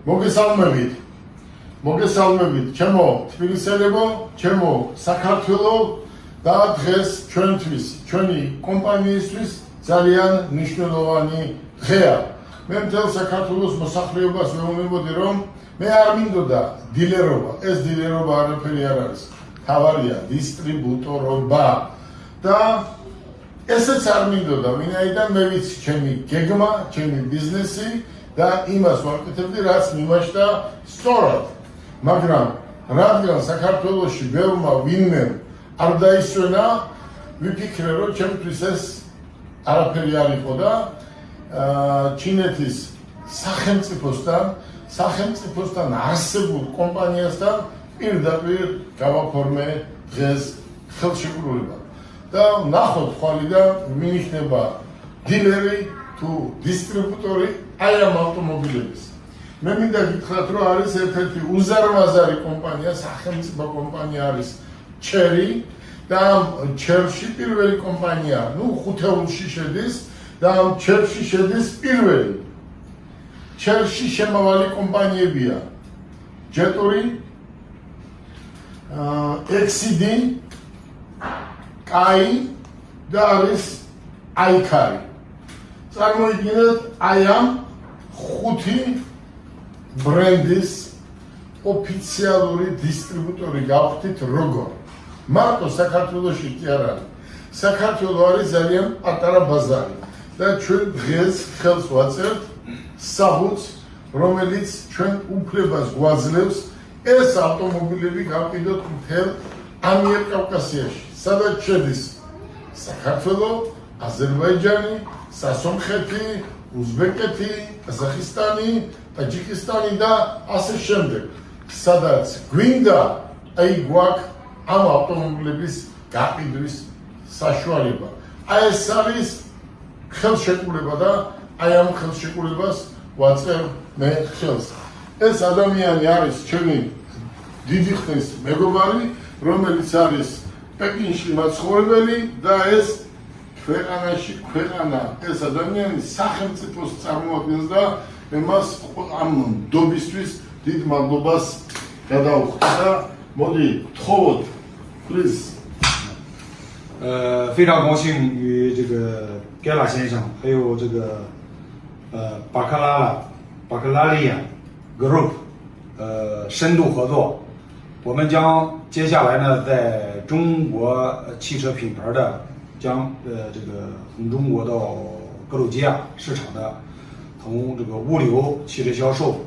მოგესალმებით ჩემო თბილისელებო, ჩემო საქართველო და დღეს ჩვენი კომპანიისთვის ძალიან მნიშვნელოვანი დღეა. მე მთელ საქართველოს მოსახლეობას ვეუბნებოდი, რომ მე არ მინდოდა დილერობა, ეს დილერობა არაფერი არ არის. თავარია დისტრიბუტორობა და ესეც არ მინდოდა, ვინაიდან მე ვიცი ჩემი გეგმა, ჩემი ბიზნესი და იმას ვაკეთებდი, რაც მიმაჩნდა სწორად. მაგრამ რადგან საქართველოში ბევრმა ვინმემ არ დაისვენა, ვიფიქრე, რომ ჩემთვის ეს არაფერი არ იყო და ჩინეთის სახელმწიფოსთან არსებულ კომპანიასთან პირდაპირ გავაფორმე დღეს ხელშეკრულება. და ნახოთ ხვალიდან ვინ იქნება დილერი თუ დისტრიბუტორი აი ამ ავტომობილების. მე მინდა გითხრათ, რომ არის ერთ-ერთი უზარმაზარი კომპანია, სახელმწიფო კომპანია არის ჩერი და ამ ჩერში პირველი კომპანია, ხუთეულში შედის და ამ ჩერში შედის პირველი. ჩერში შემავალი კომპანიებია ჯეტური, ექსიდი, კაი და არის აიქარი. წარმოიდგინეთ, აი ამ ხუთი ბრენდის ოფიციალური დისტრიბუტორი გავხდით როგორ. მარტო საქართველოში კი არ არის. საქართველო არის ძალიან პატარა ბაზარი და ჩვენ დღეს ხელს ვაწერთ საბუთს, რომელიც ჩვენ უფლებას გვაძლევს ეს ავტომობილები გავყიდოთ მთელ ამიერკავკასიაში, სადაც შედის საქართველო, აზერბაიჯანი, სასონხეთი, უზბეკეთი, ყაზახისტანი, ტაჯიკისტანი და ასე შემდეგ. სადაც გვინდა აი გვაქვს ამ ავტომობილების გაყიდვის საშუალება. აი ეს არის ხელშეკრულება და აი ამ ხელშეკრულებას ვაწყებ მე ხელს. ეს ადამიანი არის ჩემი დიდი ხნის მეგობარი, რომელიც არის პეკინში მაცხოვრებელი და ეს ქვეყანა ეს ადამიანი სახელმწიფოს წარმოადგენს და მე მას ამ ნდობისთვის დიდ მადლობას გადავხდი და მოდი გთხოვოთ, please。非常高兴与这个盖拉先生还有这个巴克拉利亚 Group 深度合作。我们将接下来呢，在中国汽车品牌的将这个从中国到格鲁吉亚市场的，从这个物流、汽车销售。